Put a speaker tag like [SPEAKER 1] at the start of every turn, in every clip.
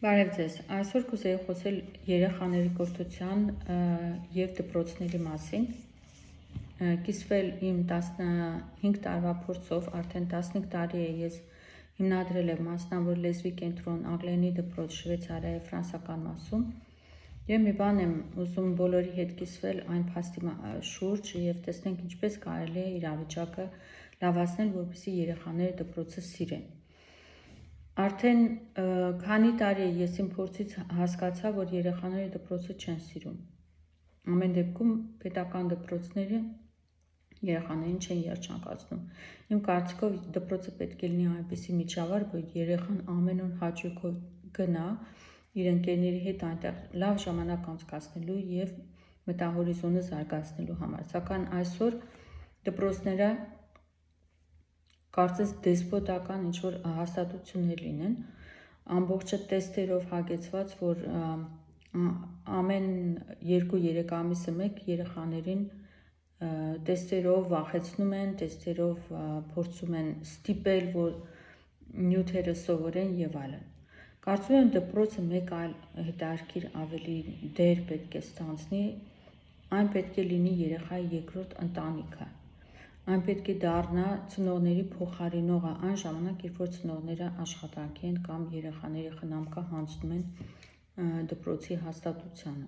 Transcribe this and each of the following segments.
[SPEAKER 1] Բարև ձեզ, այսօր կուզեի խոսել երեխաների կրթության և դպրոցների մասին, կիսվել իմ 15 տարվա փորձով, արդեն 15 տարի է ես հիմնադրել եմ մասնավոր լեզվի կենտրոն Անգլիանի դպրոց Շվեյցարիայի ֆրանսիական մասում և մի բան եմ ուզում բոլորի հետ կիսվել այն փաստի շուրջ և տեսնենք ինչպես կարելի է իրավիճակը լավացնել, որպեսզի երեխաները դպրոցը սիրեն։ Արդեն քանի տարի ես իմ փորձից հասկացա, որ երեխաները դպրոցը չեն սիրում։ Ամեն դեպքում պետական դպրոցները երեխաներին չեն երջանկացնում։ Իմ կարծիքով դպրոցը պետք է լինի այնպիսի միջավայր, որ երեխան ամեն օր հաճույքով գնա իր ընկերների հետ այնտեղ լավ ժամանակ անցկացնելու և մտահորիզոնը զարգացնելու համար։ Սակայն այսօր դպրոցները կարծես դեսպոտական ինչ-որ հաստատություններ լինեն, ամբողջը տեստերով հագեցված, որ ամեն 2-3 ամիսը մեկ երեխաներին տեստերով վախեցնում են, տեստերով փորձում են ստիպել, որ նյութերը սովորեն և այլն։ Կարծում եմ դպրոցը մեկ այլ հետաքրքիր ավելի դեր պետք է ստանձնի, այն պետք է լինի երեխայի երկրորդ ընտանիքը։ Այն պետք է դառնա ծնողների փոխարինողը այն ժամանակ, երբ որ ծնողները աշխատանքի են կամ երեխաների խնամքը հանձնում են դպրոցի հաստատությանը։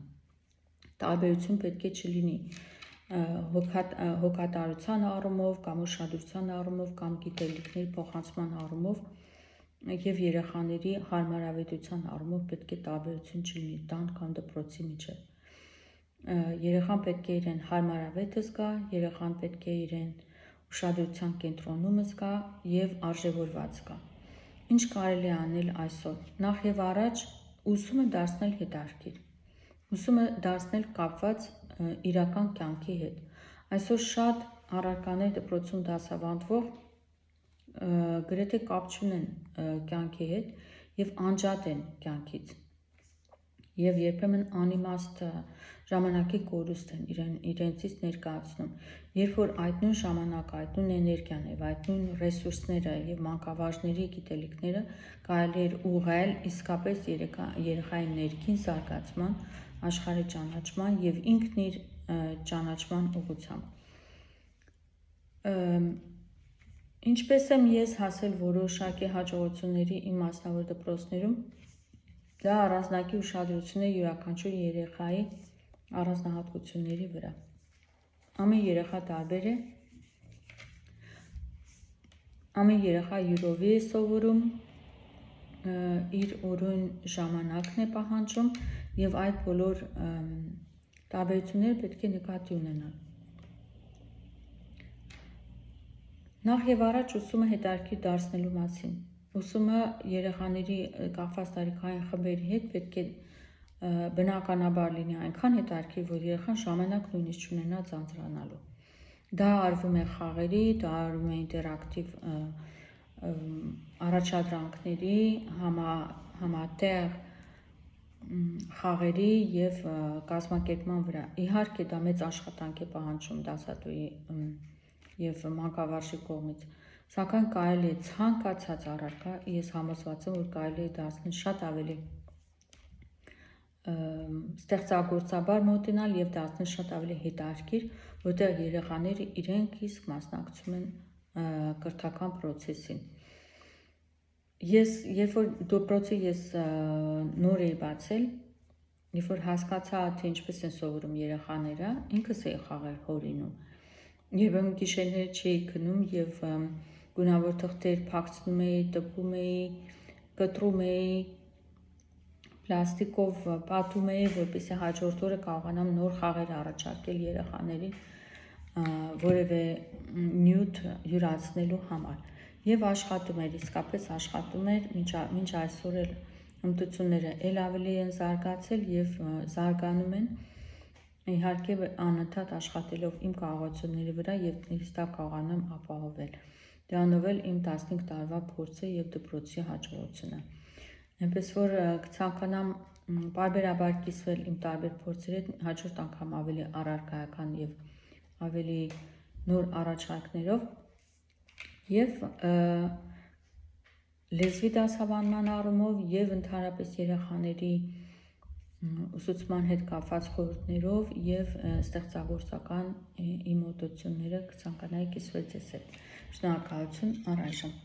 [SPEAKER 1] Տարբերություն պետք է չլինի հոգատարության առումով կամ ուշադրության առումով կամ գիտելիքների փոխանցման առումով և երեխաների հարմարավետության առումով պետք է տարբերություն չլինի տան կամ դպրոցի միջև։ Երեխան պետք է իրեն հարմարավետը զգա, երեխան պետք է իրեն ուշադրության կենտրոնում զգա և արժևորված զգա։ Ինչ կարելի է անել այսօր։ Նախ և առաջ ուսումը դարձնել հետաքրքիր, ուսումը դարձնել կապված իրական կյանքի հետ։ Այսօր շատ առարկաներ դպրոցում դասավանդվող գրեթե կապ չունեն կյանքի հետ և անջատ են կյանքից և երբեմն անիմաստ ժամանակի կորուստ են իրենցից ներկայացնում, երբ որ այդ նույն ժամանակը, այդ նույն էներգիան և այդ նույն ռեսուրսները և մանկավարժների գիտելիքները կարելի էր ուղղել իսկապես երեխայի ներքին զարգացման, աշխարհի ճանաչման և ինքն իր ճանաչման ուղղությամբ։ Ինչպես եմ ես հասել որոշակի հաջողությունների իմ մասնավոր դպրոցներում, դա առանձնակի ուշադրություն է յուրաքանչյուր երեխայի առանձնահատկությունների վրա։ Ամեն երեխա տարբեր է, ամեն երեխա յուրովի է սովորում, իր ուրույն ժամանակն է պահանջում և այդ բոլոր տարբերությունները պետք է նկատի ունենալ։ Նախ և առաջ ուսումը հետաքրքիր դարձնելու մասին։ Ուսումը երեխաների կախված տարիքային խմբերի հետ պետք է բնականաբար լինի այնքան հետաքրքիր, որ երեխան ժամանակ նույնիսկ չունենա ձանձրանալու։ Դա արվում է խաղերի, դա արվում է ինտերակտիվ առաջադրանքների, համատեղ խաղերի և կազմակերպման վրա։ Իհարկե դա մեծ աշխատանք է պահանջում դասատուի և մանկավարժի կողմից, սակայն կարելի է ցանկացած առարկա, ես համոզված եմ, որ կարելի է դարձնել շատ ավելի ստեղծագործաբար մոտենալ և դարձնել շատ ավելի հետաքրքիր, որտեղ երեխաները իրենք իսկ մասնակցում են կրթական պրոցեսին։ Երբ որ դպրոցը ես նոր էի բացել, երբ որ հասկացա, թե ինչպես են սովորում երեխաները, ինքս էի խաղեր հորինում։ Երբեմն գիշերները չէի քնում և գունավոր թղթեր փակցնում էի, տպում էի, կտրում էի, պլաստիկով պատում էի, որպեսզի հաջորդ օրը կարողանամ նոր խաղեր առաջարկել երեխաներին որևէ նյութ յուրացնելու համար։ Եվ աշխատում էր, իսկապես աշխատում էր, մինչ այսօր էլ հմտությունները էլ ավելի են զարգացել և զարգանում են, իհարկե անընդհատ աշխատելով իմ կարողությունների վրա և հստակ կարողանամ ապահովել։ Դրանով էլ իմ 15 տարվա փորձը և դպրոցի հաջողությունը։ Այնպես որ կցանկանամ պարբերաբար կիսվել իմ տարբեր փորձերի հետ, հաջորդ անգամ ավելի առարկայական և ավելի նոր առաջարկներով և լեզվի դասավանդման առումով եւ ընդհանրապես երեխաների ուսուցման հետ կապված խորհուրդներով եւ ստեղծագործական իմ մոտեցումները կցանկանայի կիսվել ձեզ հետ։ Շնորհակալություն առայժմ։